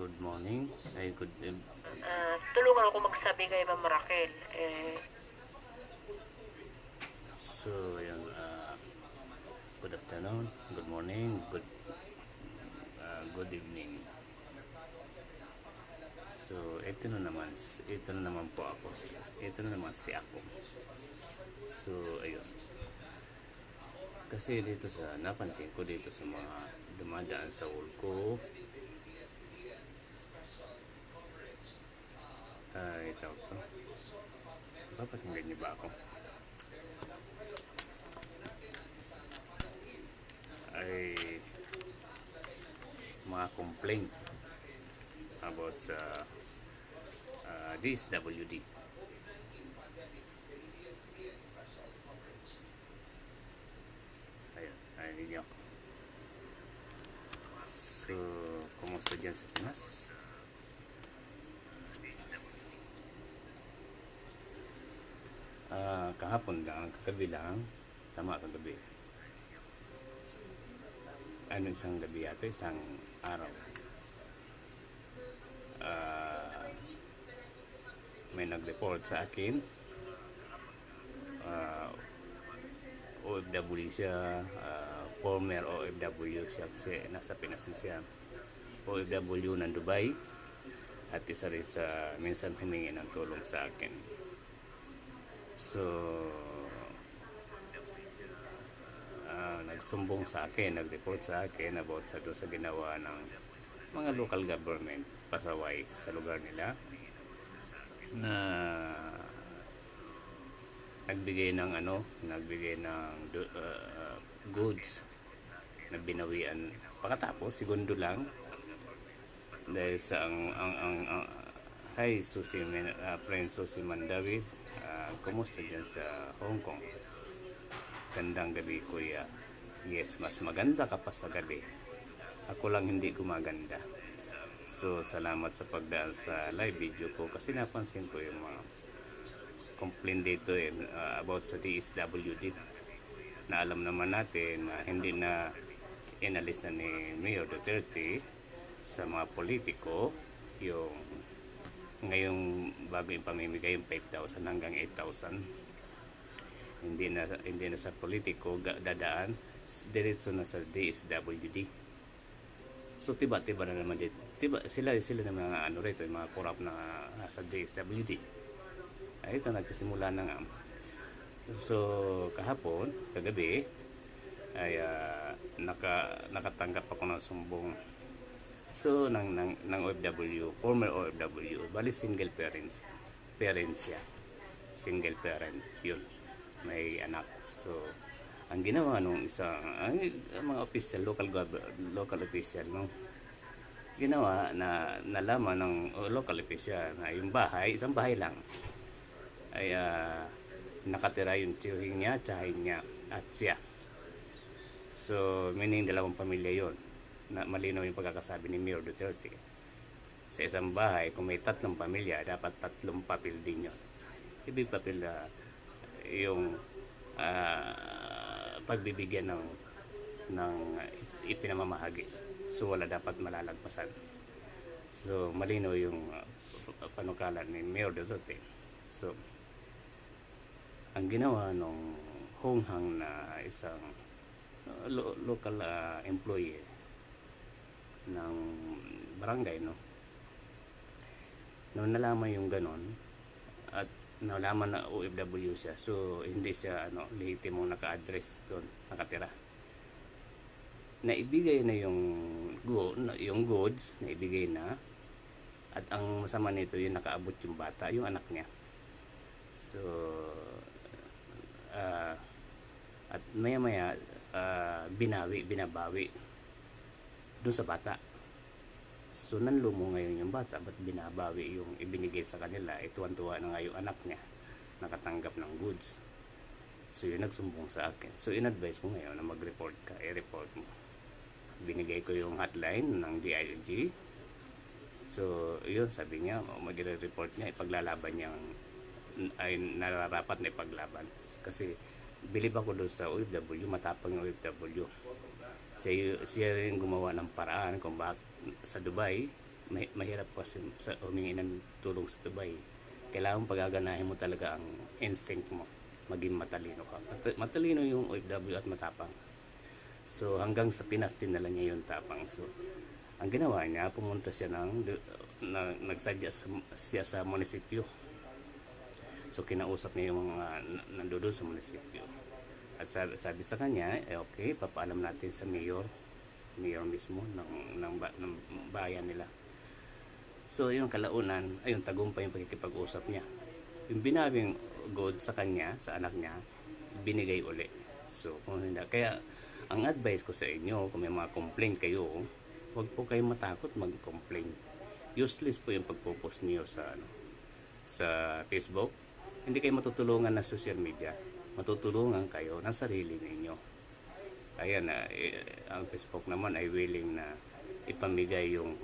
Good morning. Ay, good Tulungan ako magsabi kay Ma'am Raquel. So, ayun, good afternoon, good morning, good evening. So, ito na naman po ako. Ito na naman si ako. So, ayun. Kasi dito napansin ko dito sa mga dumadaan sa wall ko, ito to. Papakinggan niyo ba ako? Ay, mga complaint about sa DSWD. Ayun, ayun niyo ako. So, kumusta dyan sa Pinas? Kahapon lang, kagabi lang, tama kagabi. Ano isang gabi yata, isang araw. May nag-report sa akin, OFW siya, former OFW siya kasi nasa Pinas na siya. OFW ng Dubai at isa rin sa minsan humingi ng tulong sa akin. So, nagsumbong sa akin, nag-report sa akin about sa ginawa ng mga local government pasaway sa lugar nila na nagbigay ng goods na binawian pagkatapos segundo lang dahil sa ang hi friend Susie Mandawis, kumusta dyan sa Hong Kong? Gandang gabi kuya. Yes, mas maganda ka pa sa gabi. Ako lang hindi gumaganda. So, salamat sa pagdaan sa live video ko kasi napansin ko yung mga complaint dito about sa DSWD na alam naman natin na hindi na inalis na ni Mayor Duterte sa mga politiko yung ngayong bago yung pamimigay yung 5,000 hanggang 8,000. Hindi na sa politiko dadaan, diretso na sa DSWD. So tiba-tiba na naman dito. Sila na mga rito, yung mga corrupt na sa DSWD. Ay, ito nagsisimula na nga. So kahapon, kagabi ay nakatanggap ako ng sumbong. So ng OFW, former OFW, bali single parents siya. Single parent 'yun. May anak. So ang ginawa nung mga official, local official, no, ginawa na nalaman ng local official na yung isang bahay lang ay nakatira yung tiyuhin niya, tsahin niya at siya. So meaning dalawang pamilya yon, na malinaw yung pagkakasabi ni Mayor Duterte. Sa isang bahay, kung may 3 pamilya, dapat 3 papel din yun. Ibig papel yung pagbibigyan ng ipinamamahagi. So wala dapat malalagpasan. So malinaw yung panukala ni Mayor Duterte. So ang ginawa nung honghang na isang local employee ng barangay, no, nung nalaman yung ganon at nalaman na OFW siya, so hindi siya lehitimo naka-address doon nakatira, naibigay na yung goods, naibigay na. At ang masama nito, yung nakaabot yung bata, yung anak niya. So at maya binabawi doon sa bata. So nanlumo ngayon yung bata, ba't binabawi yung ibinigay sa kanila? Tuwan-tuwa na nga yung anak niya nakatanggap ng goods. So yun nagsumbong sa akin. So in-advise mo ngayon na mag-report ka, i-report mo. Binigay ko yung hotline ng DILG. So yun, sabi niya mag-report niya, ipaglalaban niya, ay nararapat na ipaglaban. Kasi bilib ako doon sa OFW, matapang yung OFW. Siya rin gumawa ng paraan kung bakit sa Dubai mahirap kasi sa humingi ng tulong sa Dubai. Kailangan pagaganahin mo talaga ang instinct mo. Maging matalino ka. Matalino yung OFW at matapang. So hanggang sa Pinas dinala niya yung tapang. So ang ginawa niya, pumunta siya nagsadya siya sa munisipyo. So kinausap niya yung mga nandoon sa munisipyo. At sabi sa kanya, okay, papaalam natin sa mayor mismo ng bayan nila. So yung kalaunan, ayun, tagumpay yung pagkikipag-usap niya. Yung binabing good sa kanya, sa anak niya, binigay uli. So kung hindi, kaya ang advice ko sa inyo, kung may mga complaint kayo, huwag po kayong matakot mag-complain. Useless po yung pagpo-post niyo sa Facebook. Hindi kayo matutulungan ng social media. Matutulungan kayo ng sarili ninyo. Ayan, ang Facebook naman ay willing na ipamigay yung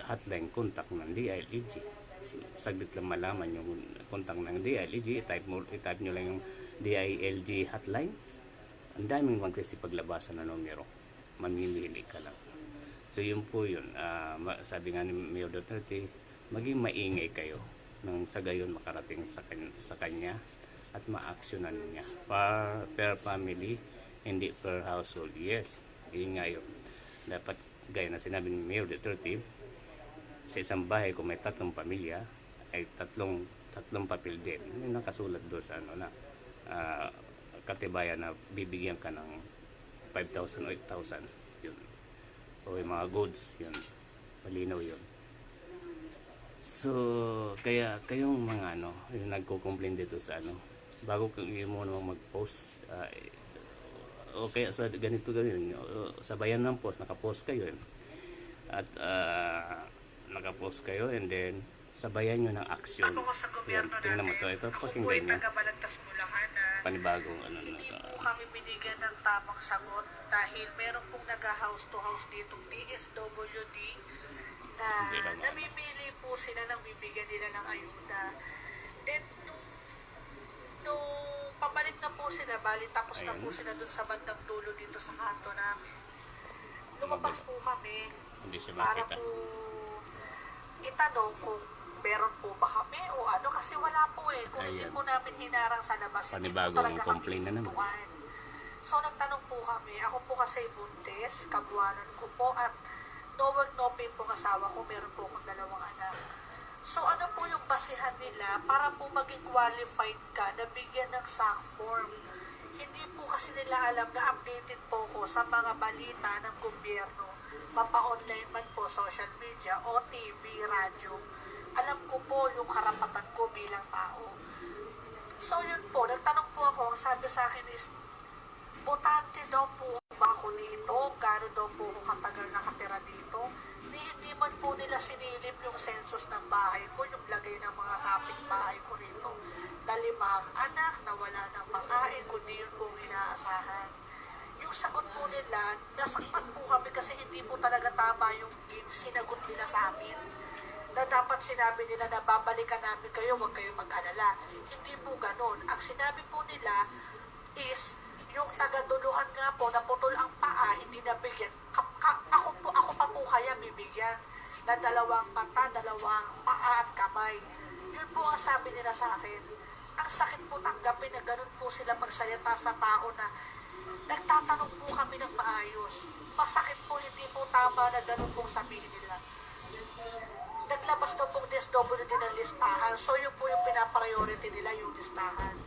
hotline contact ng DILG. Saglit lang malaman yung contact ng DILG. I-type nyo lang yung DILG hotline. Ang daming magsisipaglabasan na numero. Mamimili ka lang. So yun po yun. Sabi nga ni Mayor Duterte, maging maingay kayo nang sa gayon makarating sa kanya at ma-actionan niya. Per family, hindi per household. Yes, yun nga yun. Dapat, gaya na sinabi ni Mayor Duterte, sa isang bahay kung may 3 pamilya, ay tatlong papel din. Yung nakasulat doon sa katibayan na bibigyan ka ng 5,000 o 8,000. Yun. O yung mga goods, yun. Malinaw yun. So, kaya kayong mga yung nagko-complain dito sa bago kayo mo naman mag-post, o kaya sa ganito gawin, sabayan ng post, naka-post kayo. At naka-post kayo and then sabayan nyo ng action. Ako ko sa gobyerno natin, tingnan mo to, ito ako po pakinggan ay nyo. taga-Balagtas Bulacan na Panibagong hindi po kami binigyan ng tamang sagot dahil meron pong nag-house to house dito DSWD na Hindi naman. namimili po sila ng bibigyan nila ng ayuda. Then, nung pabalik na po sila, bali tapos na Ayun. po sila dun sa bandang dulo dito sa kanto namin. Lumabas po kami Hindi siya para makita. po itanong kung meron po ba kami o kasi wala po Kung hindi Ayan. po namin hinarang sa labas, hindi po Panibagong talaga kami complaint na naman. tutuan. So nagtanong po kami, ako po kasi buntis, kabuanan ko po at no work no pay po asawa ko, meron po akong 2 anak. So ano po yung basihan nila para po maging qualified ka na bigyan ng SAC form? Hindi po kasi nila alam na updated po ko sa mga balita ng gobyerno, mapa-online man po, social media o TV, radyo. Alam ko po yung karapatan ko bilang tao. So yun po, nagtanong po ako, ang sabi sa akin is, botante daw po ba ako dito? Gano'n daw po ako katagal nakatira dito? Hindi man po nila sinilip yung census ng bahay ko, yung lagay ng mga kapitbahay ko rito. Na 5 anak na wala ng makain, kundi yun po inaasahan. Yung sagot po nila, nasaktan po kami kasi hindi po talaga tama yung sinagot nila sa amin. Na dapat sinabi nila na babalikan namin kayo, huwag kayong mag-alala. Hindi po ganon. Ang sinabi po nila is, yung taga-duluhan nga po, naputol ang paa, hindi nabigyan. Ako pa po kaya bibigyan na 2 mata, 2 paa at kamay. Yun po ang sabi nila sa akin. Ang sakit po tanggapin na ganun po sila magsalita sa tao na nagtatanong po kami ng maayos. Masakit po, hindi po tama na ganun pong sabihin nila. Naglabas daw pong DSWD ng listahan. So yun po yung pinapriority nila, yung listahan.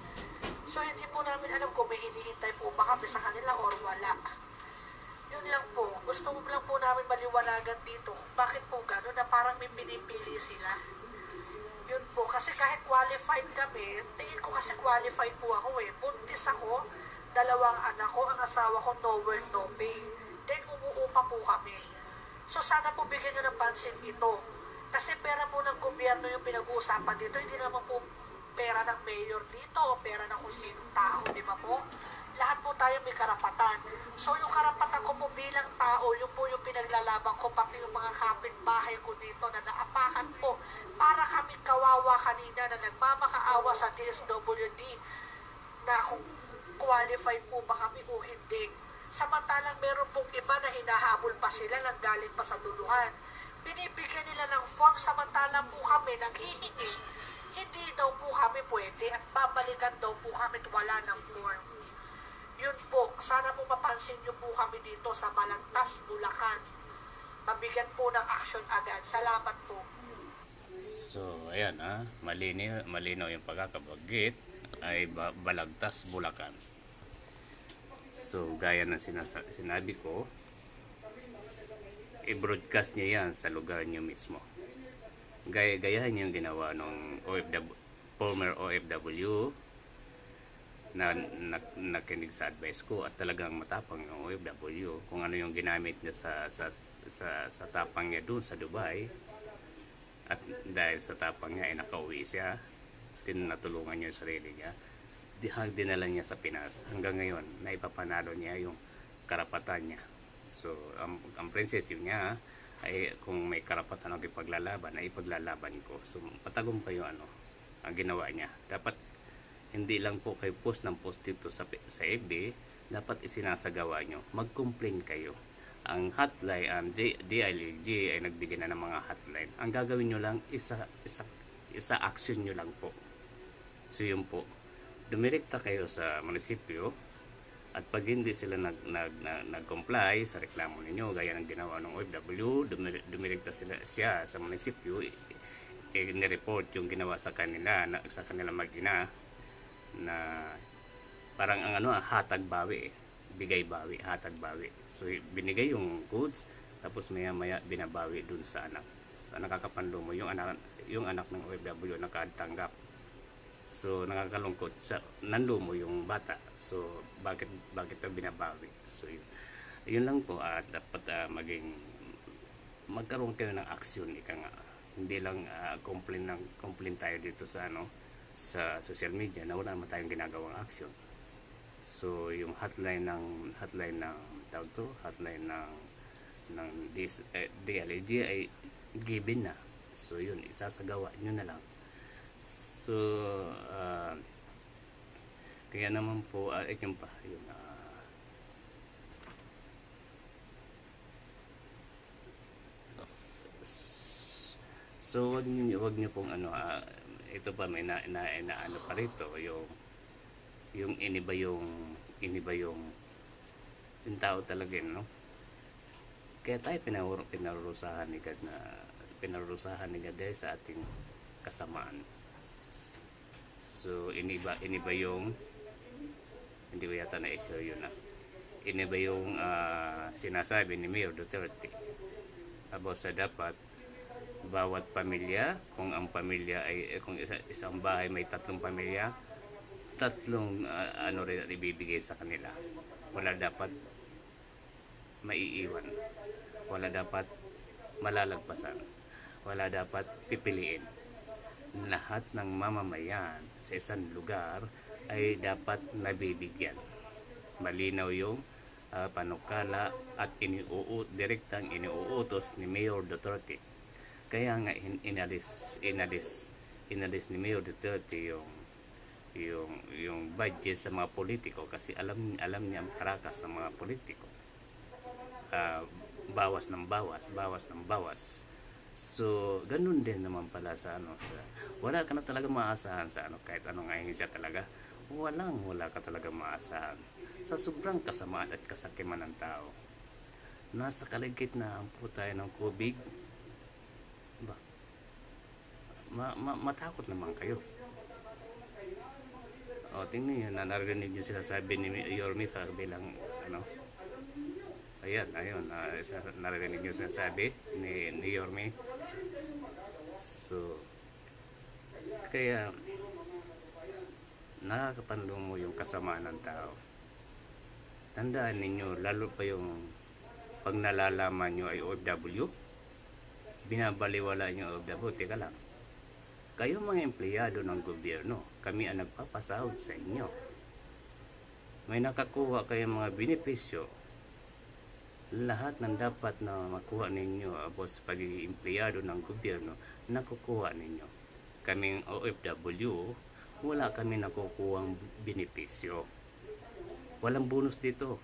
So hindi po namin alam kung may hinihintay po ba kami sa kanila or wala. Yun lang po. Gusto mo lang po namin maliwanagan dito kung bakit po gano'n na parang may pinipili sila. Yun po. Kasi kahit qualified kami, tingin ko kasi qualified po ako Buntis ako, 2 anak ko, ang asawa ko no work, no pay. Then umuupa po kami. So sana po bigyan nyo ng pansin ito. Kasi pera po ng gobyerno yung pinag-uusapan dito, hindi naman po pera ng mayor dito o pera ng kung sinong tao, di ba po? Lahat po tayo may karapatan. So yung karapatan ko po bilang tao, yun po yung pinaglalaban ko, pati yung mga kapitbahay ko dito na naapakan po para kami kawawa kanina na nagmamakaawa sa DSWD na kung qualified po ba kami o hindi. Samantalang meron pong iba na hinahabol pa sila, nanggaling pa sa duluhan. binibigyan nila ng form samantala po kami naghihingi. Hindi daw po kami pwede at babalikan daw po kami at wala ng form. Yun po, sana po mapansin nyo po kami dito sa Balagtas, Bulacan. Mabigyan po ng action agad. Salamat po. So, ayan malinaw yung pagkakabanggit ay Balagtas, Bulacan. So, gaya ng sinabi ko, i-broadcast nyo yan sa lugar nyo mismo. Gayahin yung ginawa ng former OFW na nakinig sa advice ko, at talagang matapang ng OFW kung ano yung ginamit niya sa tapang niya dun sa Dubai, at dahil sa tapang niya ay nakauwi siya, tinatulungan niya yung sarili niya, dinala niya sa Pinas. Hanggang ngayon naipapanalo niya yung karapatan niya. So ang prinsipyo niya ay kung may karapatan ako ipaglalaban, ay ipaglalaban ko. So patagumpay yung ang ginawa niya. Dapat hindi lang po kayo post ng post dito sa FB, dapat isinasagawa nyo. Mag-complain kayo. Ang hotline, ang DILG ay nagbigay na ng mga hotline. Ang gagawin nyo lang, isa action nyo lang po. So yun po, dumirekta kayo sa munisipyo, at pag hindi sila nag-comply sa reklamo ninyo, gaya ng ginawa ng OFW, dumirekta siya sa munisipyo, nireport yung ginawa sa kanila mag-ina, na parang ang hatag bawi, bigay bawi, hatag bawi. So binigay yung goods, tapos maya binabawi dun sa anak. So, nakakapanlumo yung anak ng OFW nakatanggap. So nakakalungkot, nanlumo yung bata. So bakit binabawi? So yun lang po, at dapat magkaroon kayo ng aksyon, ika nga. Hindi lang complain tayo dito sa social media na wala naman tayong ginagawang action. So yung hotline ng DLG ay given na. So yun, isasagawa nyo na lang. So kaya naman po yun pa yun, so wag niyo pong ito pa, may ano pa rito, yung iniba yung tao talaga, no? Kaya tayo pinarurusahan ni God dahil sa ating kasamaan. So iniba yung, hindi ko yata na-issue yun, iniba yung sinasabi ni Mayor Duterte about sa dapat bawat pamilya, kung ang pamilya ay kung isang bahay may 3 pamilya, 3 rin ibibigay sa kanila. Wala dapat maiiwan, wala dapat malalagpasan, wala dapat pipiliin. Lahat ng mamamayan sa isang lugar ay dapat nabibigyan. Malinaw yung panukala at direktang iniuutos ni Mayor Duterte. Kaya nga inalis ni Mayor Duterte yung budget sa mga politiko, kasi alam niya ang karakas ng mga politiko. Bawas ng bawas. So ganun din naman pala sa wala ka na talaga maasahan sa kahit anong ahensya talaga. Wala ka talaga maasahan sa sobrang kasamaan at kasakiman ng tao. Nasa kaligitnaan po tayo ng COVID. Matakot naman kayo. Tingnan nyo, narinig nyo sila sabi ni Yorme sa bilang ayun, narinig nyo sila sabi ni Yorme. So kaya nakakapanlumo yung kasamaan ng tao. Tandaan ninyo, lalo pa yung pag nalalaman nyo ay OFW, binabaliwala nyo OFW. Teka lang, kayo mga empleyado ng gobyerno, kami ang nagpapasahod sa inyo. May nakakuha kayong mga benepisyo. Lahat ng dapat na makuha ninyo about sa pagiging empleyado ng gobyerno, nakukuha ninyo. Kaming OFW, wala kami nakukuhang benepisyo. Walang bonus dito.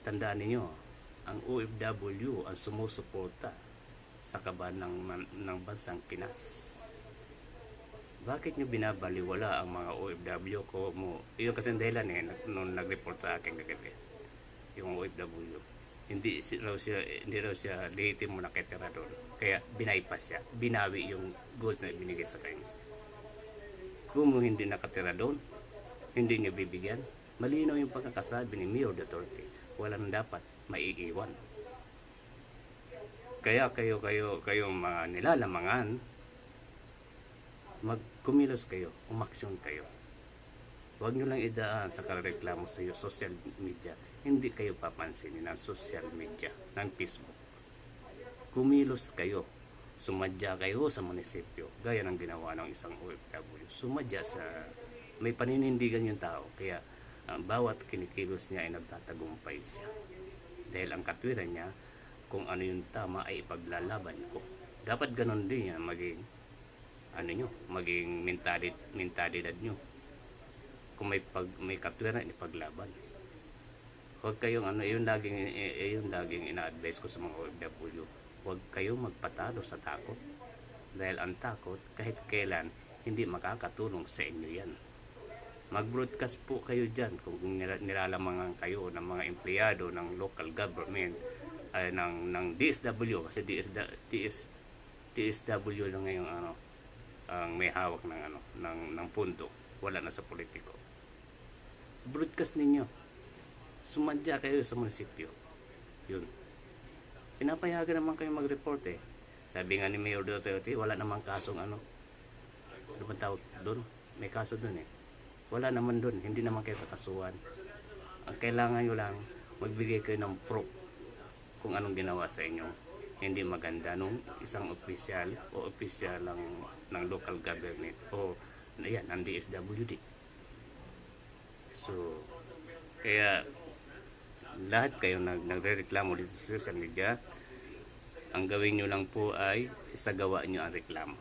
Tandaan ninyo, ang OFW ang sumusuporta sa kaban ng bansang Pinas. Bakit nyo binabaliwala ang mga OFW ko mo? Yung kasi dahilan nung nag-report sa akin kagabi, yung OFW. Hindi raw siya lehitim mo nakitira doon. Kaya binaypas siya. Binawi yung goods na binigay sa kanya. Kung hindi nakatira doon, hindi niya bibigyan. Malinaw yung pagkakasabi ni Mayor Duterte. Walang dapat maiiwan. Kaya kayo mga nilalamangan, magkumilos kayo, umaksyon kayo. Huwag nyo lang idaan sa kareklamo sa iyo, social media. Hindi kayo papansinin ng social media, ng Facebook. Kumilos kayo. Sumadya kayo sa munisipyo. Gaya ng ginawa ng isang OFW. Sumadya sa... May paninindigan yung tao. Kaya bawat kinikilos niya ay nagtatagumpay siya. Dahil ang katwiran niya, kung ano yung tama ay ipaglalaban ko. Dapat ganun din yan maging mentalidad nyo. Kung may katwiran, ipaglaban. Huwag kayong yung laging ina-advise ko sa mga OFW. Huwag kayong magpatalo sa takot. Dahil ang takot, kahit kailan, hindi makakatulong sa inyo yan. Mag-broadcast po kayo dyan kung nilalamangan kayo ng mga empleyado ng local government, ng DSW, kasi DSW lang ngayon ang may hawak ng pundo, wala na sa politiko. Broadcast ninyo, sumadya kayo sa munisipyo. Yun, pinapayagan naman kayo mag-report Sabi nga ni Mayor Duterte, wala namang kasong ano bang tawag doon? May kaso doon wala naman doon, hindi naman kayo kakasuhan. Ang kailangan nyo lang, magbigay kayo ng proof kung anong ginawa sa inyo. Hindi maganda nung isang opisyal ng local government o ng DSWD. So, kaya lahat kayo nagrereklamo dito sa social media, ang gawin nyo lang po ay isagawa nyo ang reklamo.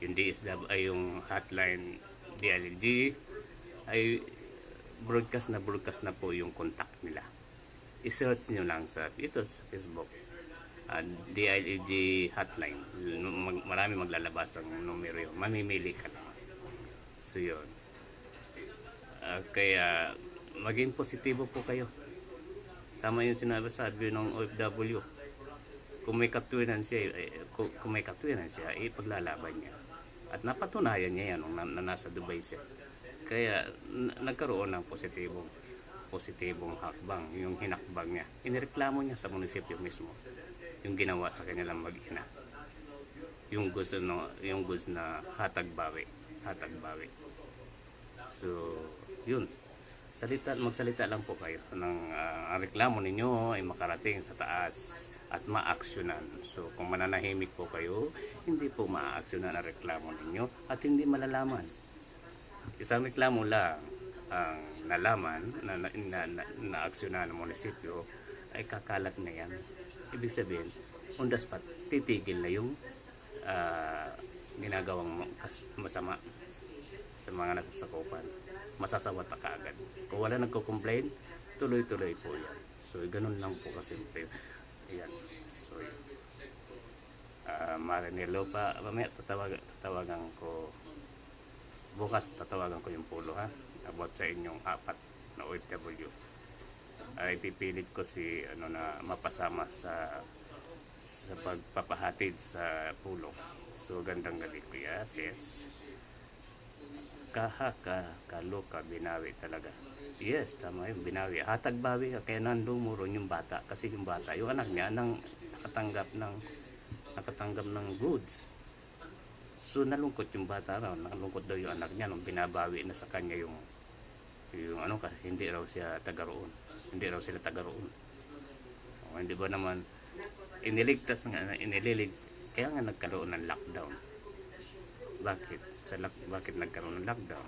Yung DSW ay yung hotline DILG ay broadcast na po yung contact nila. I-search nyo lang sa Facebook, DILG hotline. Marami maglalabas ng numero yun. Mamimili ka lang. So yun. Kaya maging positibo po kayo. Tama yung sinasabi ng OFW. Kung may katwiran siya, ipaglalaban niya. At napatunayan niya yan na nasa Dubai siya. Kaya nagkaroon ng positibong hakbang, yung hinakbang niya. Inireklamo niya sa munisipyo mismo yung ginawa sa kanilang mag-ina. Yung goods na hatag bawi. So, yun. Magsalita lang po kayo ng ang reklamo ninyo ay makarating sa taas at maaksyonan. So kung mananahimik po kayo, hindi po maaksyonan ang reklamo ninyo at hindi malalaman. Isang reklamo lang ang nalaman na aksyonan ng munisipyo ay kakalat na yan. Ibig sabihin, on the spot, titigil na yung ginagawang masama sa mga nasasakupan. Masasawat ka agad. Kung wala nagko-complain, tuloy-tuloy po yan. So, ganun lang po kasimple. Ayan. So, Marinelo pa. Mamaya tatawagan ko. Bukas tatawagan ko yung pulo about sa inyong 4 na OFW. Ay pipilit ko si na mapasama sa pagpapahatid sa pulo. So, gandang gabi kuya. Yes. Kaloka, binawi talaga. Yes, tama yung binawi. Hatag bawi, kaya nandumuron yung bata. Kasi yung bata, yung anak niya, nakatanggap ng goods. So, nalungkot yung bata raw. Nalungkot daw yung anak niya nung binabawi na sa kanya yung kasi hindi raw siya taga-roon. Hindi raw sila taga-roon. Hindi ba naman, kaya nga nagkaroon ng lockdown. Bakit nagkaroon ng lockdown?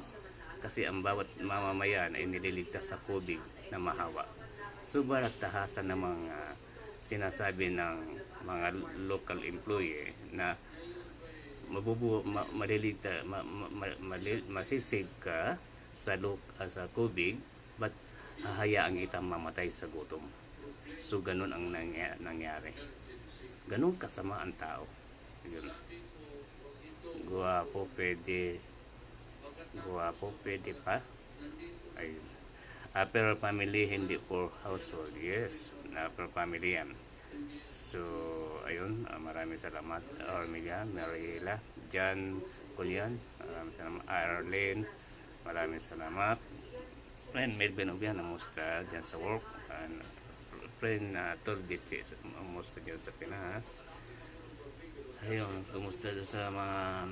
Kasi ang bawat mamamayan ay nililigtas sa COVID na mahawa. Subalit tahasan ng mga sinasabi ng mga local employee na masisave ka sa COVID, but hahayaan kitang mamatay sa gutom. So ganun ang nangyari. Ganun kasama ang tao. Yun. Guwapo pwede pa. Ayun. Upper family, hindi for household. Yes, upper family yan. So, ayun, maraming salamat. Ormiga, Mariela, Jan, Julian, maraming salamat. Arlene, maraming salamat. Friend Melvin Obian, namusta dyan sa work. And friend Torbici, namusta dyan sa Pinas. Ayun, kumusta sa mga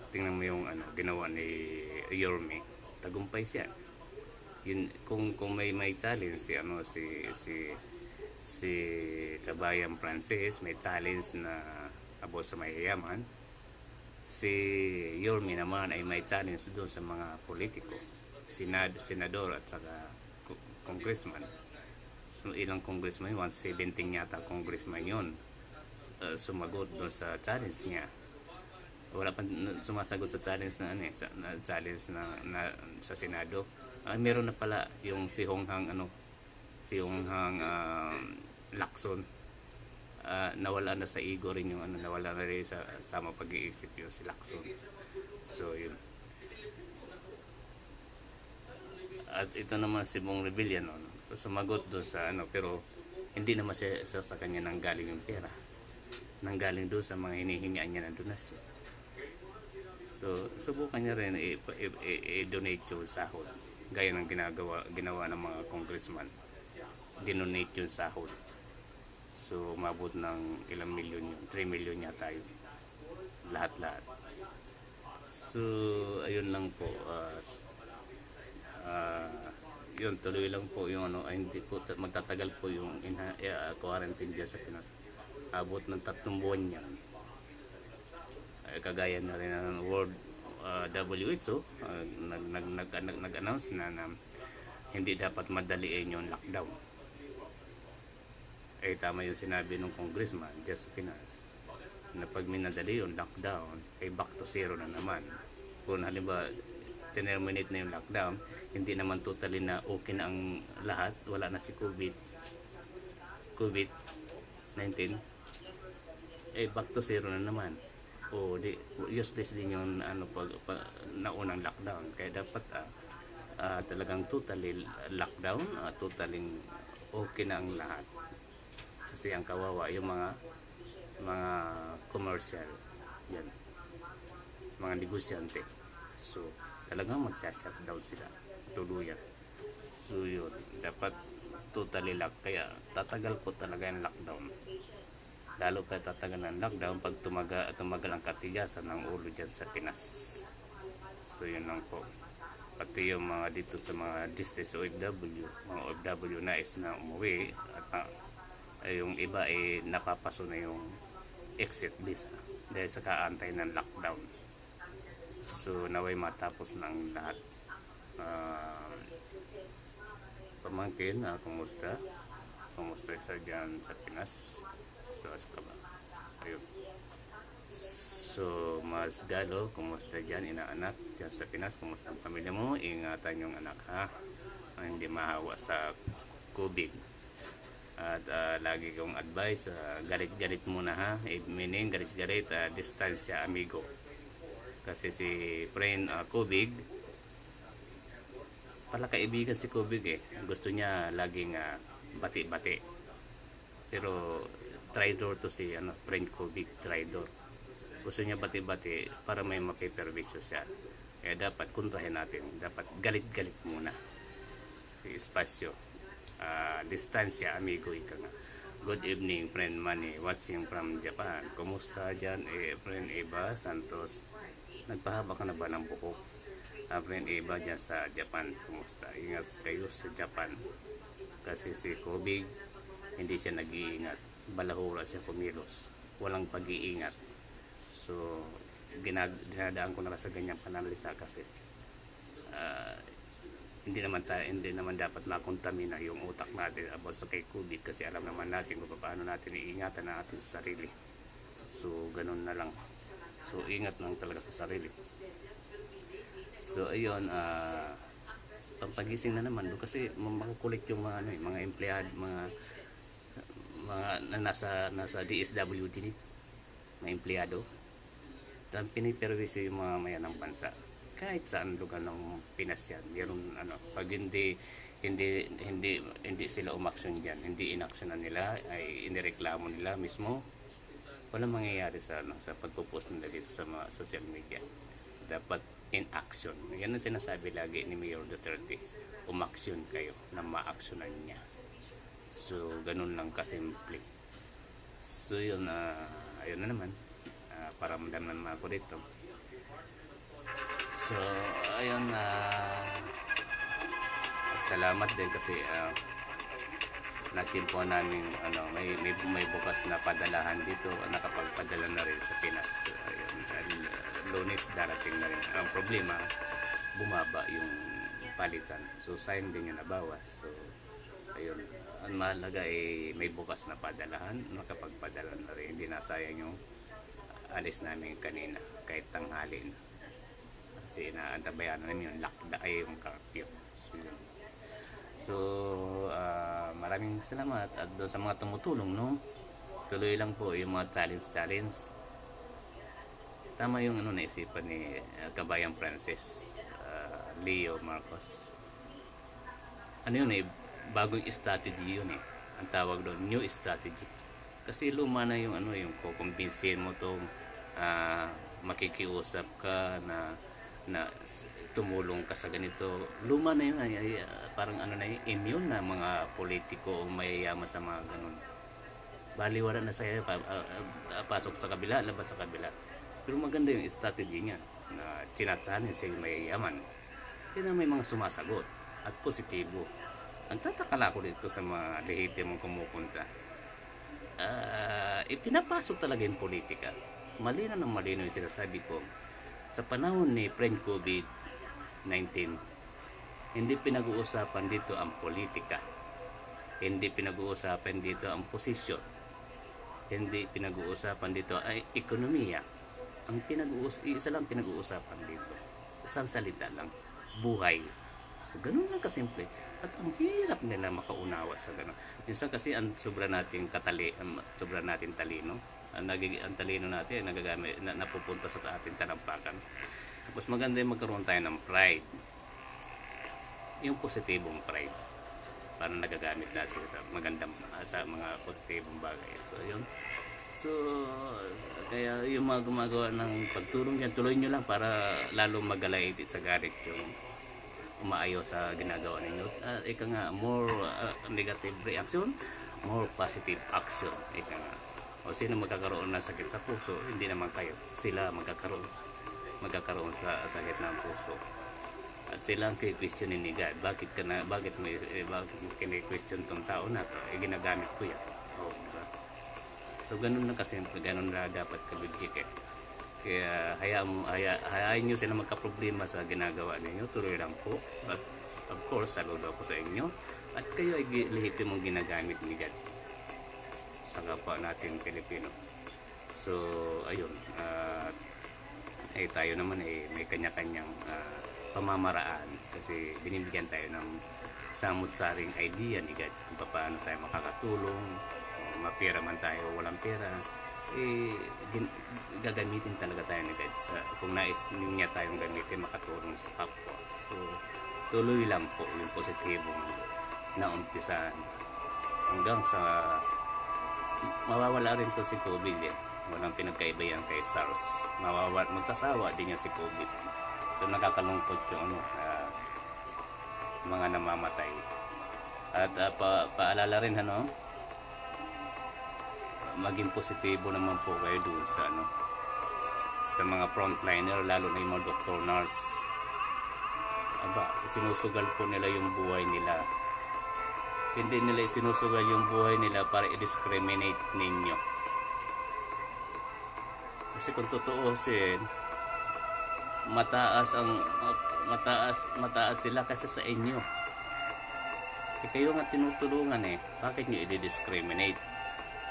tingnan mo yung ginawa ni Yorme. Tagumpay siya. Yun, kung may challenge si Kabayan Francis, may challenge na about sa mayayaman. Si Yorme naman ay may challenge doon sa mga politiko, senador at saka congressman. So, ilang congressman, 117 yata congressman yun, sumagot doon sa challenge niya. Wala pa sumasagot sa challenge sa Senado. Meron na pala yung si Honghang Lacson. Nawala na sa ego rin yung nawala na rin sa tama pag-iisip yung si Lacson. So yun. At ito naman si Bong Revilla sumagot doon sa pero hindi naman siya sa kanya nanggaling yung pera. Nanggaling doon sa mga hinihingian niya ng donasyon. So, subukan niya rin i-donate yung sahod. Gaya ng ginawa ng mga congressman. Dinonate yung sahod. So, umabot ng ilang milyon yun. 3 milyon yata yun. Lahat-lahat. So, ayun lang po. Yun, tuloy lang po yung hindi po magtatagal po yung quarantine dyan sa Pinas. Abot ng 3 buwan yan. Kagaya na rin ng World WHO nag-announce na hindi dapat madaliin yung lockdown. Tama yung sinabi ng congressman Jess Pinas na pag minadali yung lockdown ay back to zero na naman. Kung halimbawa terminate na yung lockdown, hindi naman totally na okay na ang lahat, wala na si COVID-19, back to zero na naman. Useless din yung naunang lockdown. Kaya dapat talagang totally lockdown, totally okay na ang lahat. Kasi ang kawawa yung mga commercial yan, mga negosyante. So talagang magsa-shutdown sila tuluyan. So yun, dapat totally lock. Kaya tatagal po talaga yung lockdown. Lalo pa tatagal ng lockdown pag tumagal ang katigasan ng ulo dyan sa Pinas. So yun lang po. Pati yung mga dito sa mga distress OFW, mga OFW na na umuwi at yung iba napapaso na yung exit visa dahil sa kaantay ng lockdown. So naway matapos ng lahat. Pamangkin, kumusta? Kumusta sa dyan sa Pinas? So, ka ba? Ayun. So, Mas Galo, kumusta dyan, inaanak dyan sa Pinas? Kumusta ang pamilya mo? Ingatan yung anak, ha? Hindi mahawa sa COVID. At lagi kong advice, galit-galit muna, ha? Meaning, galit-galit, distansya, amigo. Kasi si friend Kubig, pala kaibigan si Kubig Gusto niya laging bati-bati. Pero traidor to si friend Kubig, traidor. Gusto niya bati-bati para may mapipervisyo siya. Kaya dapat kontrahin natin. Dapat galit-galit muna. Si Espasyo. Distansya, amigo, ika nga. Good evening, friend Manny, watching from Japan. Kumusta dyan, friend Eva Santos? Nagpahaba ka na ba ng buhok? Friend Eva dyan sa Japan. Kumusta? Ingat kayo sa Japan. Kasi si Kubig, hindi siya nag-iingat. Balahura siya kumilos, walang pag-iingat. So dinadaan ko na sa ganyang pananalita kasi hindi naman dapat makontamina yung utak natin about sa kay COVID kasi alam naman natin kung paano natin iingatan ang ating sarili. So ganun na lang. So ingat lang talaga sa sarili. So ayun, pampagising na naman doon kasi makukulit yung mga ano, mga empleyado, mga nasa DSWD ni mga empleyado. Dahil piniperwisyo yung mga mayan ng bansa. Kahit saan lugar ng Pinas yan, meron ano, pag hindi sila umaksyon diyan, hindi inaksyonan nila, ay inireklamo nila mismo, walang mangyayari sa pagpo-post nila dito sa mga social media. Dapat in action. Yan ang sinasabi lagi ni Mayor Duterte. Umaksyon kayo na ma-aksyonan niya. So, ganun lang kasimple. So, yun, ayun na naman. Paramdam naman ako dito. So, ayun, salamat din kasi natimpo namin may bukas na padalahan dito, nakapagpadala na rin sa Pinas. So, ayun, Lunes darating na rin. Ang problema, bumaba yung palitan. So sayang din yung nabawas. So ayun, ang mahalaga may bukas na padalahan, nakapagpadala na rin. Hindi nasayang yung alis namin kanina kahit tanghali na. Kasi inaantabayan namin yung lakda ay yung curfew. So, maraming salamat at doon sa mga tumutulong, no? Tuloy lang po yung mga challenge. Tama yung naisipan ni Kabayang Francis Leo Marcos. Ano yun bagong strategy yun Ang tawag doon, new strategy. Kasi luma na yung yung kukumbinsin mo tong makikiusap ka na tumulong ka sa ganito. Luma na yun, parang immune na mga politiko o mayayaman sa mga ganun. Baliwala na sa'yo, pasok sa kabila, labas sa kabila. Pero maganda yung strategy niya na tinatsahan niya sa'yo mayayaman. Kaya may mga sumasagot at positibo. Ang tataka lang ako dito sa mga lehitimong kumupunta. Ipinapasok talaga yung politika. Malino yung sinasabi ko. Sa panahon ni pre-COVID-19, hindi pinag-uusapan dito ang politika. Hindi pinag-uusapan dito ang posisyon. Hindi pinag-uusapan dito ay ekonomiya. Isa lang pinag-uusapan dito. Isang salita lang, buhay. So, ganun lang kasimple. At ang hirap nila makaunawa sa ganun. Minsan kasi sobra nating talino. Ang talino natin nagagamit napupunta sa ating talampakan. Tapos maganda yung magkaroon tayo ng pride, yung positibong pride, para nagagamit natin sa mga positibong bagay. So yun, kaya yung mga gumagawa ng pagtulong dyan, tuloy nyo lang para lalo magalay sa garit yung umaayos sa ginagawa ninyo. Ika nga, more negative reaction, more positive action. Ika nga, o sino magkakaroon ng sakit sa puso, hindi naman kayo, sila magkakaroon sa sakit ng puso. At sila ang question ni God, bakit mo kini-question tong tao na to, ginagamit ko yan. Diba? So ganun na kasimple, ganun na dapat kabidjik Kaya hayaan nyo sila magka-problema sa ginagawa ninyo, tuloy lang po. At of course, saludo ako sa inyo. At kayo ay lehitimong ginagamit ni God sa kapwa natin Pilipino. So ayun, tayo naman may kanya-kanyang pamamaraan kasi binibigyan tayo ng samut-saring idea ni God kung paano tayo makakatulong, mapira man tayo o walang pera, gagamitin talaga tayo ni God kung nais niya tayong gamitin makatulong sa kapwa. So tuloy lang po yung positibong na umpisahan hanggang sa mawawala rin to si COVID walang pinagkaiba yan kay SARS. Magsasawa din yan si COVID. So nakakalungkot yung mga namamatay. At paalala rin maging positibo naman po kayo doon sa mga frontliner, lalo na yung mga doktor, nurse. Sinusugal po nila yung buhay nila. Hindi nila sinusugal yung buhay nila para i-discriminate ninyo. Kasi kung tutuusin, mataas sila kasi sa inyo. Kayo nga tinutulungan bakit nyo i-discriminate?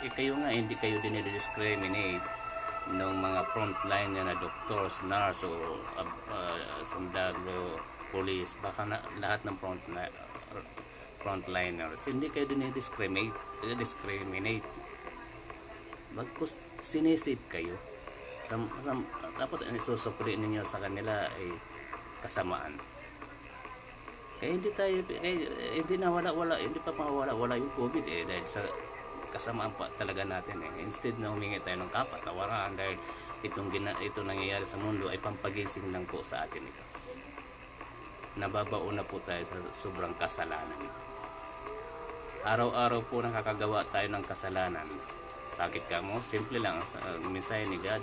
Kayo nga hindi kayo din i-discriminate ng mga frontline na doctors, nurse o sundalo police, baka lahat ng frontliners, hindi kayo discriminate. Bagkus sinisave kayo. Tapos ang isusupli ninyo sa kanila ay kasamaan. Kaya hindi na wala, hindi pa mawala yung COVID dahil sa kasamaan pa talaga natin Instead na humingi tayo ng kapatawaran dahil ito nangyayari sa mundo ay pampagising lang po sa atin ito. Nababaon na po tayo sa sobrang kasalanan. Araw-araw po nakakagawa tayo ng kasalanan. Bakit ka mo? Simple lang, mensahe ni God,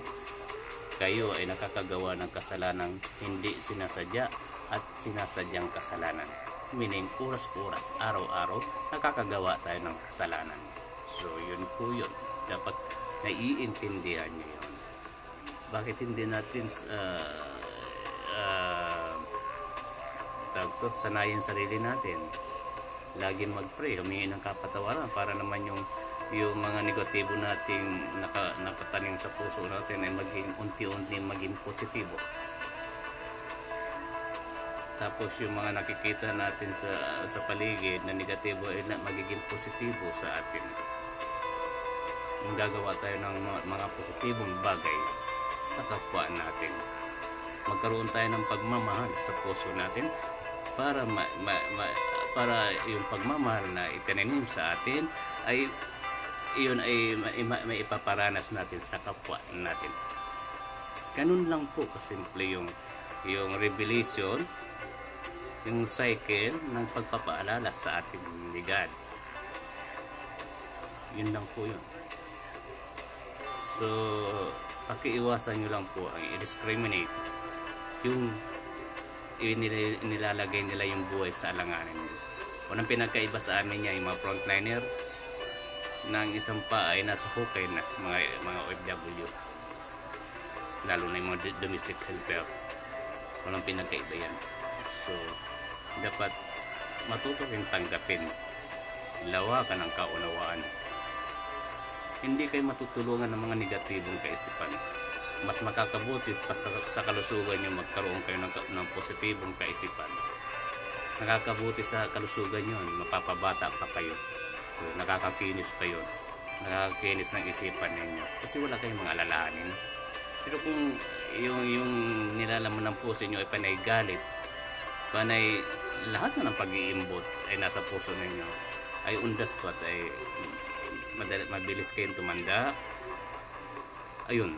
kayo ay nakakagawa ng kasalanang hindi sinasadya at sinasadyang kasalanan. Meaning, oras-oras, araw-araw, nakakagawa tayo ng kasalanan. So, yun po yun. Dapat naiintindihan nyo yun. Bakit hindi natin sanayin sarili natin? Laging mag-pray, humingi ng kapatawaran para naman yung mga negatibo nating nakatanim sa puso natin ay maging unti-unti maging positibo. Tapos yung mga nakikita natin sa paligid na negatibo ay magiging positibo sa atin. Yung gagawa tayo ng mga positibong bagay sa kapwa natin. Magkaroon tayo ng pagmamahal sa puso natin para para yung pagmamahal na itinanim sa atin ay iyon ay maipaparanas natin sa kapwa natin. Ganun lang po kasimple yung revelation, yung cycle ng pagpapaalala sa ating ni God. Yun lang po yun. So, pakiiwasan nyo lang po ang i-discriminate yung nilalagay nila yung buhay sa alanganin. Unang pinagkaiba sa amin niya yung mga frontliner, ng isang pa ay nasa hukay na mga OFW, lalo na yung mga domestic helper. Walang pinagkaiba yan. So dapat matuto kayong tanggapin, lawakan ang kaunawaan. Hindi kayo matutulungan ng mga negatibong kaisipan. Mas makakabuti pa sa kalusugan nyo magkaroon kayo ng positibong kaisipan. Nakakabuti sa kalusugan nyo, mapapabata pa kayo. So, nakakakinis kayo, nakakakinis ng isipan ninyo kasi wala kayong mga alalahanin. Pero kung yung nilalaman ng puso nyo ay panay galit, panay lahat na ng pag-iimbot ay nasa puso ninyo, ay on the spot ay mabilis kayong tumanda. Ayun,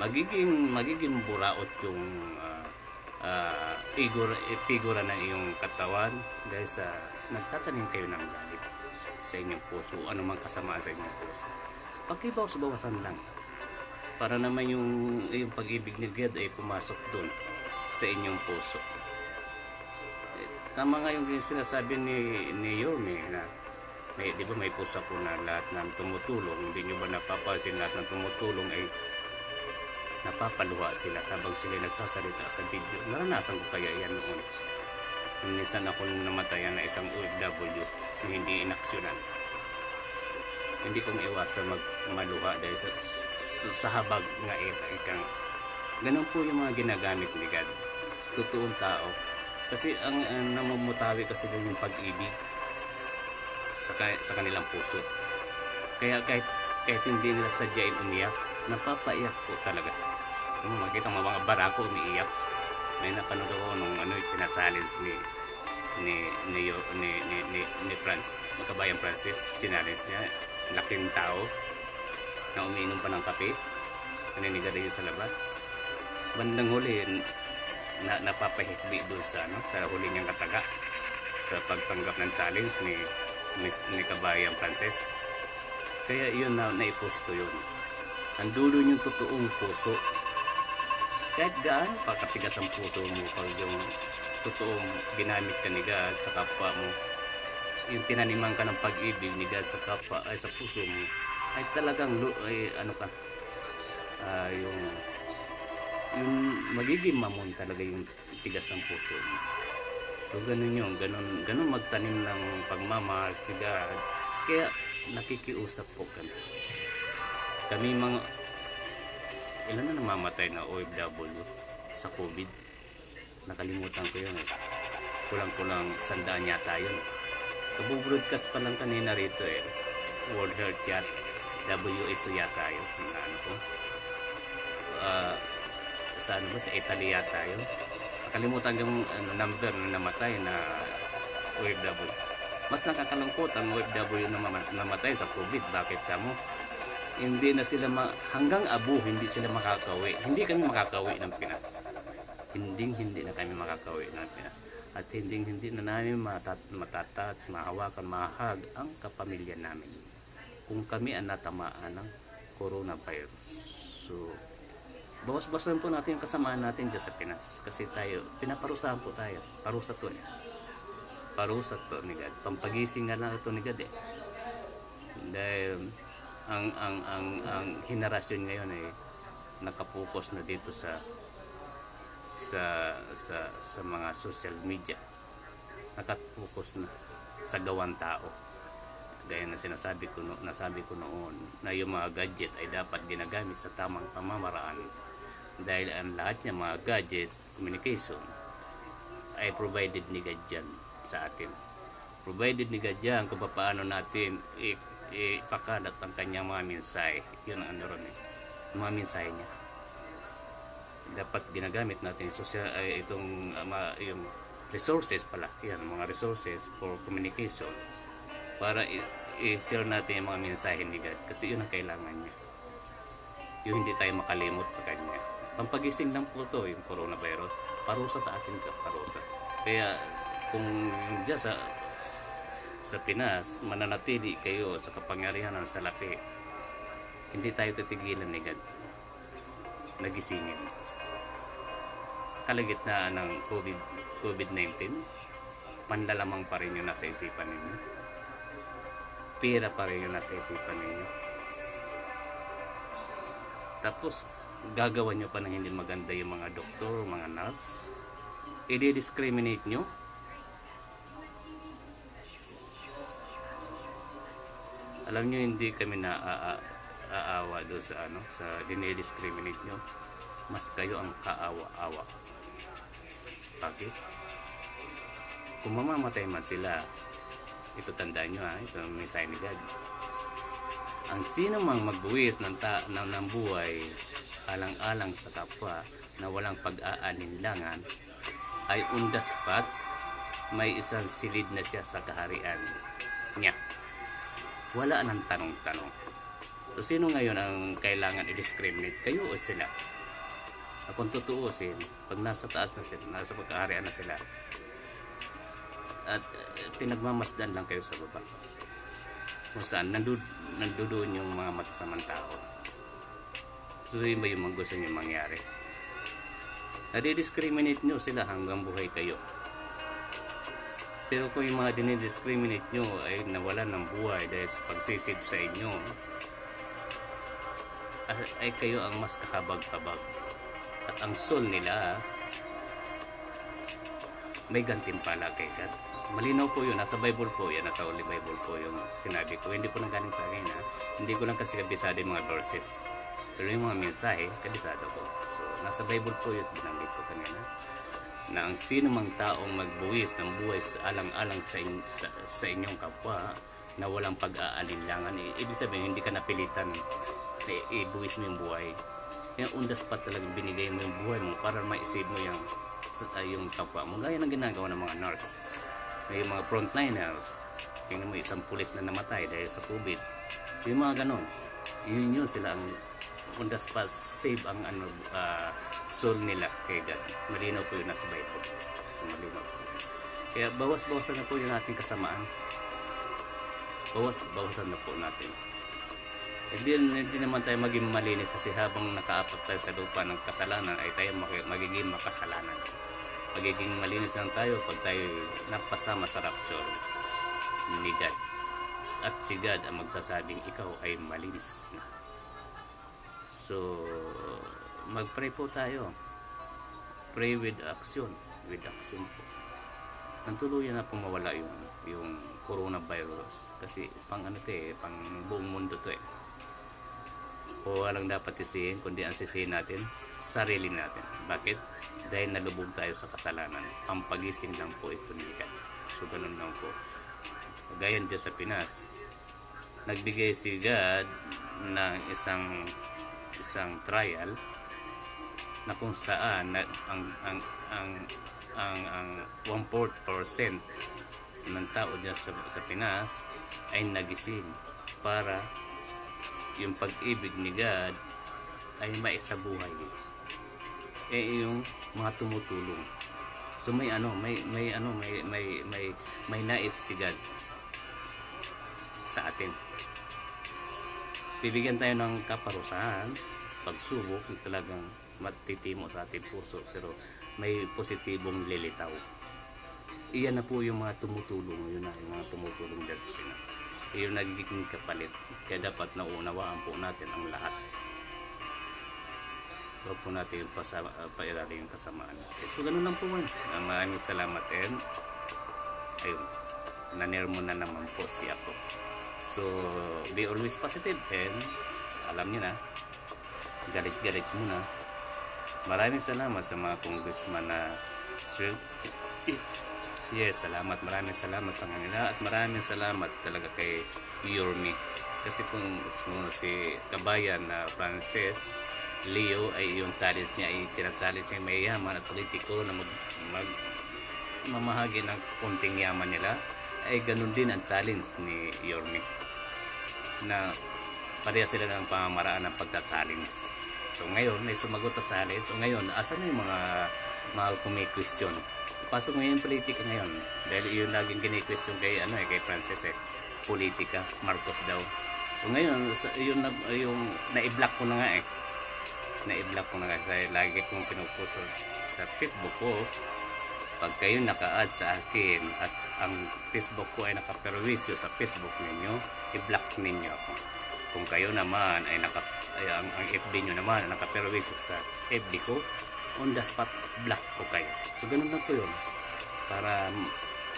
magiging buraot yung figura ng iyong katawan dahil sa nagtatanim kayo ng galit sa inyong puso, anumang kasamaan sa inyong puso. Pagkibawas-bawasan lang para naman yung pag-ibig ni God ay pumasok doon sa inyong puso. Tama nga yung sinasabi ni Yorme na di ba may puso ko na lahat ng tumutulong, hindi nyo ba napapansin lahat ng tumutulong ay napapaluha sila habang sila nagsasalita sa video. Naranasan ko kaya yan noon. Minsan ako namatayan na isang OFW na hindi inaksyonan. Hindi ko maiwasan maluha dahil sa habag nga ikang. Ganun po yung mga ginagamit ni God. Totoong tao. Kasi ang namumutawi kasi doon yung pag-ibig sa kanilang puso. Kaya kahit hindi nila sadyain umiyak, napapaiyak po talaga. Kung makita mo mga barako umiiyak, may napanood ako nung sina-challenge ni Kabayan Francis, challenge niya, laking tao na umiinom pa ng kape, naninigarilyo sa labas. Bandang huli, napapahikbi doon sa huli niyang kataga sa pagtanggap ng challenge ni Kabayan Francis. Kaya yun na-post ko yun. Ang dulo niyong totoong puso. Kahit gaano pa katigas ang puso mo, pag yung totoong ginamit ka ni God sa kapwa mo, yung tinaniman ka ng pag-ibig ni God sa kapwa ay sa puso mo, ay talagang yung magiging mamon talaga yung tigas ng puso mo. So ganun yun, ganun magtanim ng pagmamahal si God. Kaya nakikiusap po kami mga ilan na namamatay na OFW sa COVID. Nakalimutan ko yun eh. Kulang-kulang 100 yata yun. Kabubroadcast pa lang kanina rito eh. World Health yata. WHO yata yun. Ano ko. Sa ano ba? Sa Italy yata yun. Nakalimutan yung number na namatay na OFW. Mas nakakalungkot ang OFW na namatay sa COVID. Bakit kamo? Hindi na sila hanggang abo hindi sila makakauwi. Hindi kami makakauwi ng Pinas. Hindi na kami makakauwi ng Pinas. At hindi na namin matatats, mahawakan, mahag ang kapamilya namin. Kung kami ang natamaan ng coronavirus. So, bawas-bawasan po natin yung kasamaan natin dyan sa Pinas. Kasi tayo, pinaparusahan po tayo. Parusa to eh. Parusa to ni God. Pampagising nga lang ito ni God eh. Dahil ang henerasyon ngayon ay nakapokus na dito sa mga social media. Nakapokus na sa gawang tao. Gaya na nasabi ko noon na yung mga gadget ay dapat ginagamit sa tamang pamamaraan dahil ang lahat ng mga gadget communication ay provided ni God dyan sa atin. Provided ni God dyan kung paano natin ipakalat ang kanyang mga mensahe. Yun ang ano ron eh. Mga mensahe niya. Dapat ginagamit natin yung resources pala. Yan, mga resources for communication para i-share natin yung mga mensahe ni God. Kasi yun ang kailangan niya. Yung hindi tayo makalimot sa kanya. Pampagising lang po to yung coronavirus. Parusa sa atin ka, parusa. Kaya kung dyan sa Pinas, mananatili kayo sa kapangyarihan ng salapi, hindi tayo titigilan ni God. Nagisingin. Sa kalagitnaan ng COVID-19, panlalamang pa rin yung nasa isipan ninyo. Pira pa rin yung nasa isipan ninyo. Tapos, gagawa nyo pa ng hindi maganda yung mga doktor, mga nurse. I-discriminate nyo. Alam nyo, hindi kami aawa doon sa dinidiscriminate nyo. Mas kayo ang kaawa-awa. Bakit? Kung mamamatay man sila, ito tandaan nyo ito ang mensahe ni God. Ang sino mang magbuwis ng buhay alang-alang sa kapwa na walang pag-aalinlangan ay on the spot may isang silid na siya sa kaharian niya. Wala nang tanong-tanong. So, sino ngayon ang kailangan i-discriminate? Kayo o sila? Kung tutuusin, pag nasa taas na sila, nasa pagkaharian na sila, at pinagmamasdan lang kayo sa baba. Kung saan, nandoon yung mga masasamang tao. So, yun ba yung gusto nyo mangyari? Nadi-discriminate nyo sila hanggang buhay kayo. Pero kung yung mga dinidiscriminate nyo ay nawalan ng buhay dahil sa pagsisip sa inyo, ay kayo ang mas kakabag-kabag. At ang soul nila may gantimpala kay God. Malinaw po yun, nasa Bible po yan, nasa Holy Bible po yung sinabi ko. Hindi po nang galing sa akin hindi ko lang kasi kabisado yung mga verses. Pero yung mga mensahe, kabisado ko. So, nasa Bible po yung binanggit ko kanina na ang sino mang taong magbuwis ng buhay sa alang-alang sa inyong kapwa na walang pag-aalinlangan, ibig sabihin hindi ka napilitan na ibuwis mo yung buhay. Yung on the spot talagang binigay mo yung buhay mo para ma-save mo yung kapwa mo. Gaya ng ginagawa ng mga nurse, yung mga frontliners. Tingnan mo, isang pulis na namatay dahil sa COVID. Yung mga ganon, yun sila ang on the spot save ang soul nila kay God. Malinaw po yun nasa Bible. So, malinaw po. Kaya bawas-bawasan na po yung ating kasamaan. Bawasan na po natin. Hindi naman tayo maging malinis kasi habang nakaapat tayo sa lupa ng kasalanan ay tayo magiging makasalanan. Magiging malinis lang tayo pag tayo napasama sa rapture ni God. At si God ang magsasabing ikaw ay malinis na. So, mag-pray po tayo. Pray with action. With action po. Nantuluyan na pong mawala yung coronavirus. Kasi pang buong mundo to eh. O walang dapat sisihin, kundi ang sisihin natin, sarili natin. Bakit? Dahil nalubog tayo sa kasalanan. Pampagising lang po ito ni God. So ganun lang po. Gayon dyan sa Pinas, nagbigay si God ng isang trial na kung saan ang 1/4% ng tao dyan sa Pinas ay nagising para yung pag-ibig ni God ay maisabuhay. Yung mga tumutulong. So may nais si God sa atin. Bibigyan tayo ng kaparusahan, pagsubok na talagang matitimo sa ating puso, pero may positibong lilitaw. Iyan na po yung mga tumutulong, yun na yung mga tumutulong dyan sa Pinas. Iyon nagiging kapalit, kaya dapat naunawaan po natin ang lahat. Huwag po natin pairali yung kasamaan. So ganun lang po man. Maraming salamat, and ayun, nanermo na naman po siya po. So be always positive, and alam niyo na, galit-galit muna. Maraming salamat sa mga congressman na sir. Yes, salamat. Maraming salamat sa kanila, at maraming salamat talaga kay Yorme. Kasi kung si kabayan na Francis Leo ay yung challenge niya, ay challenge niya may yaman at politiko na mamahagi ng konting yaman nila, ay ganun din ang challenge ni Yorme, na pareha sila ng pamamaraan ng pagta-challenge. So ngayon may sumagot sa challenge. So ngayon, asan na yung mga kumi-question? Pasok mo yung politika ngayon, dahil yung laging kini-question kay kay Francis politika, Marcos daw. So ngayon, yung na-i-block ko na nga na-i-block ko na nga, dahil lagi kong pinupost sa Facebook ko. Pag kayo naka-add sa akin at ang Facebook ko ay nakaperwisyo sa Facebook ninyo, i-block ninyo ako. Kung kayo naman ay ang FB nyo naman ay nakaperwisyo sa FB ko, on the spot block ko kayo. So ganun lang po yun, para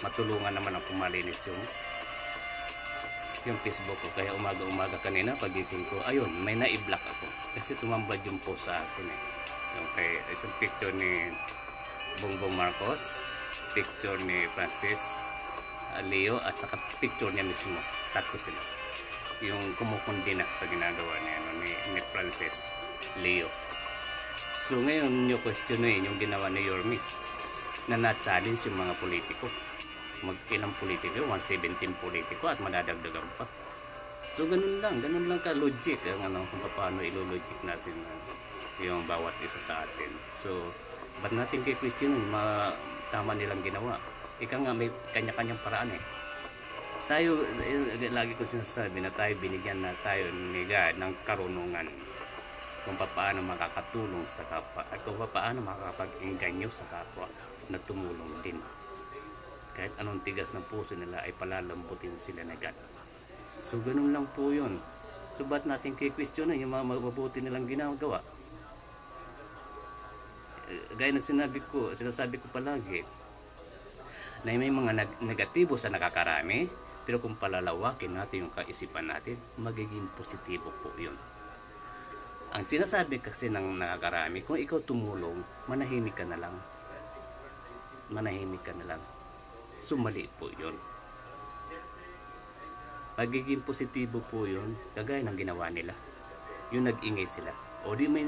matulungan naman ang pumalinis yung Facebook ko. Kaya umaga kanina pagising ko, ayun, may na-i-block ako kasi tumambad yung post sa akin yung picture ni Bongbong Marcos, picture ni Francis Leo, at saka picture niya mismo. Tatlo sila yung kumukundina sa ginagawa ni Francis Leo. So ngayon yung question yung ginawa ni Yorme, na na-challenge yung mga politiko. Ilang politiko, 117 politiko, at madadagdagan pa. So ganun lang ka logic kung paano ilo-logic natin yung bawat isa sa atin. So ba't natin kay question tama nilang ginawa? Ika nga may kanya-kanyang paraan Tayo, lagi ko sinasabi na tayo binigyan na tayo ni God ng karunungan kung paano makakatulong sa kapwa at kung paano makakapag-engganyo sa kapwa na tumulong din. Kahit anong tigas ng puso nila ay palalambutin sila na God. So ganun lang po yun. So ba't natin kikwisyonan yung mga mabubuti nilang ginagawa? Gaya ng sinasabi ko palagi, na may mga negatibo sa nakakarami, pero kung palalawakin natin yung kaisipan natin, magiging positibo po yun. Ang sinasabi kasi ng nakakarami, kung ikaw tumulong, manahimik ka na lang. So mali po yun. Magiging positibo po yun, kagaya ng ginawa nila. Yung nag-ingay sila. O di may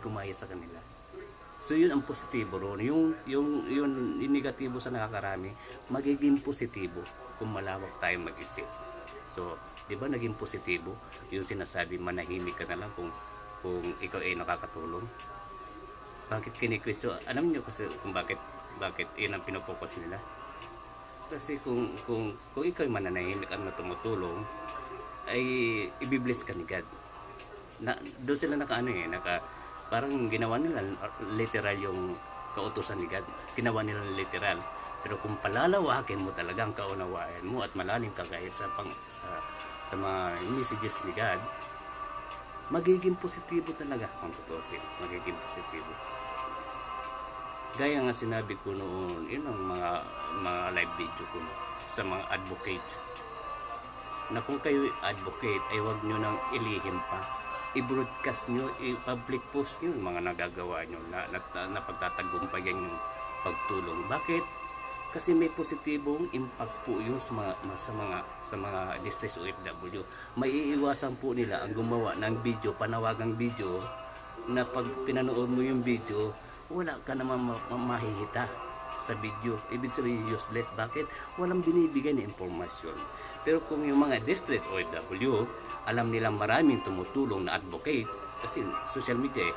gumaya sa kanila. So yun ang positibo ron. Yung negatibo sa nakakarami, magiging positibo kung malawak tayo mag-isip. So, di ba naging positibo yung sinasabi, manahimik ka na lang kung ikaw ay nakakatulong. Bakit kinikwestiyon? Alam niyo kasi kung bakit yun ang pinopokus nila. Kasi kung ikaw ay mananahimik at tumutulong, ay ibibless ka ni God. Doon sila parang ginawa nila literal yung kautusan ni God. Ginawa nila literal. Pero kung palalawakin mo talaga ang kaunawaan mo at malalim ka kayo sa mga messages ni God, magiging positibo talaga ang tutusin. Magiging positibo. Gaya nga sinabi ko noon, yun ang mga live video ko sa mga advocate. na kung kayo advocate ay wag nyo nang ilihim pa. I-broadcast nyo, i-public post nyo yung mga nagagawa nyo na pagtatagumpayan yung pagtulong. Bakit? Kasi may positibong impact po yun sa mga distress OFW. Maiiwasan po nila ang gumawa ng video, panawagang video, na pag pinanood mo yung video, wala ka naman mahihita sa video. Ibig sabihin useless. Bakit? Walang binibigay na impormasyon. Pero kung yung mga distress OFW, alam nilang maraming tumutulong na advocate, kasi social media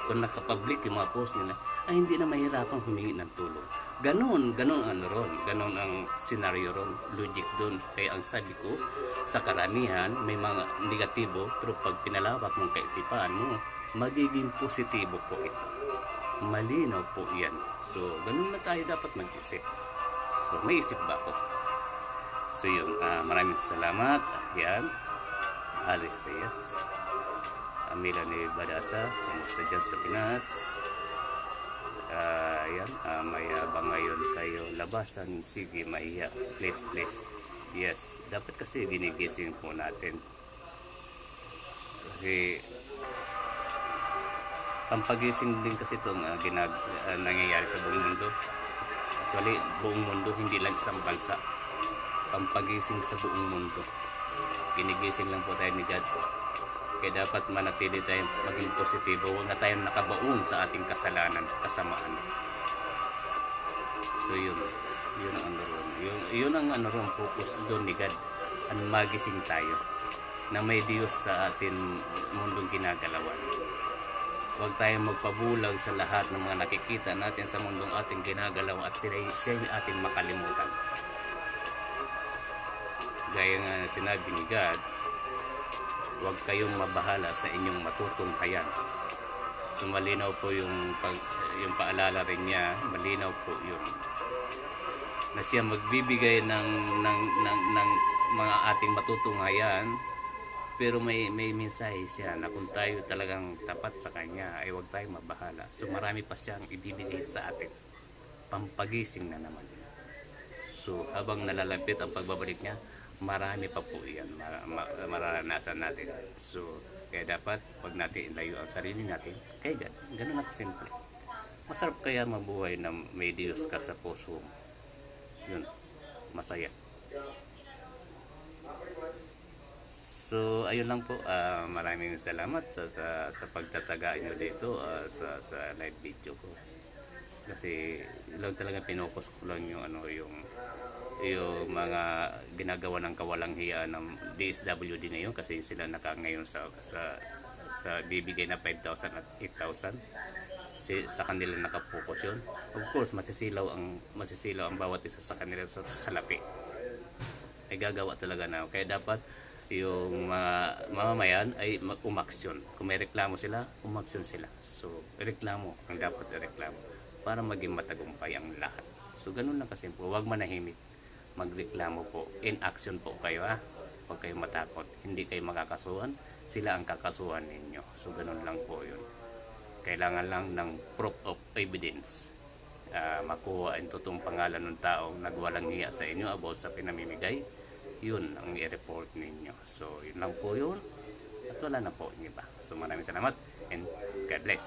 kung nakapublic yung mga post nila, ay hindi na mahirapang humingi ng tulong. Ganon ang senaryo ron, logic doon. Kaya ang sabi ko, sa karamihan, may mga negatibo, pero pag pinalawak mong kaisipan mo, magiging positibo po ito. Malinaw po yan. So, ganon na tayo dapat mag-isip. So, may isip ba ako? So, yun, maraming salamat. Yan, Alice Reyes. Melanie Badasa, kamusta dyan sa Pinas? Yan, mayabang ngayon kayo. Labasan, sige, mahiya. Please. Yes, dapat kasi ginigising po natin. Kasi, pampagising din kasi itong nangyayari sa buong mundo. Actually, buong mundo, hindi lang isang bansa. Pampagising sa buong mundo. Ginigising lang po tayo ni God. Kaya dapat manatili tayong maging positibo. Huwag na tayong nakabaon sa ating kasalanan, kasamaan. So yun ang ano ron. Yun ang ano ron, focus doon ni God. Ang magising tayo na may Diyos sa ating mundong ginagalawan. Huwag tayong magpabulag sa lahat ng mga nakikita natin sa mundong ating ginagalaw at siya yung ating makalimutan. Gaya nga sinabi ni God, huwag kayong mabahala sa inyong matutunghayan. So malinaw po yung paalala rin niya, malinaw po yun. Na siya magbibigay ng mga ating matutunghayan, pero may mensahe siya na kung tayo talagang tapat sa kanya ay huwag tayong mabahala. So marami pa siyang ibibigay sa atin. Pampagising na naman. So habang nalalapit ang pagbabalik niya, marami pa po yan mararanasan natin. So kaya dapat pag natin ilayo ang sarili natin kay God, ganun na kasimple. Masarap kaya mabuhay na may Diyos ka sa puso mo. Yun, masaya. So ayun lang po, maraming salamat sa pagtatsaga nyo dito sa live video ko. Kasi lang talaga pinokus ko lang yung yung mga ginagawa ng kawalang hiya ng DSWD na yun, kasi sila ngayon sa bibigay na 5,000 at 8,000 sa kanila nakapokus yun. Of course masisilaw ang bawat isa sa kanila sa salapi. Ay gagawa talaga na. Kaya dapat yung mga mamamayan ay umaksyon. Kung may reklamo sila, umaksyon sila. So reklamo ang dapat ireklamo para maging matagumpay ang lahat. So ganun lang kasi po, huwag manahimik, magreklamo po, in action po kayo ha. Huwag kayong matakot, hindi kayo makakasuhan, sila ang kakasuhan ninyo. So ganun lang po yun. Kailangan lang ng proof of evidence, makuha ang totoong pangalan ng taong nagwalang hiya sa inyo about sa pinamimigay. Yun ang i-report ninyo. So yun lang po yun, at wala na po yung iba. So maraming salamat and God bless.